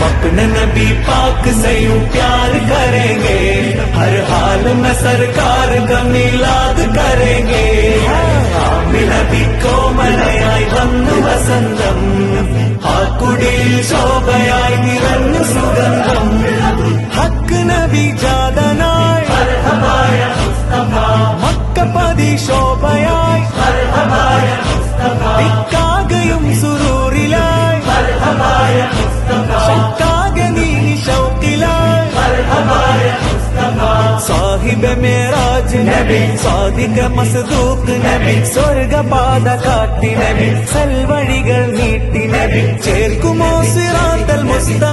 अपने नबी पाक से यूं प्यार करेंगे, हर हाल में सरकार का मिलाद करेंगे. ആമി നബി കോമളയായി വന്നു വസന്തം, ആ കുടിയിൽ ശോഭയായി നിറഞ്ഞു സുഗന്ധം. ഹക്ക് നബി ജാതനായി മക്കപതി ശോഭയായി, ഇക്കാകയും സുരൂറിലായി, ശക്കാകെ നീ ശൗക്കിലായി. സാഹിബ് മേറാജ് നബി, സാദിഖ മസ്ദൂഖ് നബി, സ്വർഗപാത കാട്ടി നബി, സൽവഴികൾ നീട്ടി നബി, ചേർക്കുമോ സിറാത്തൽ മുസ്തഖീം.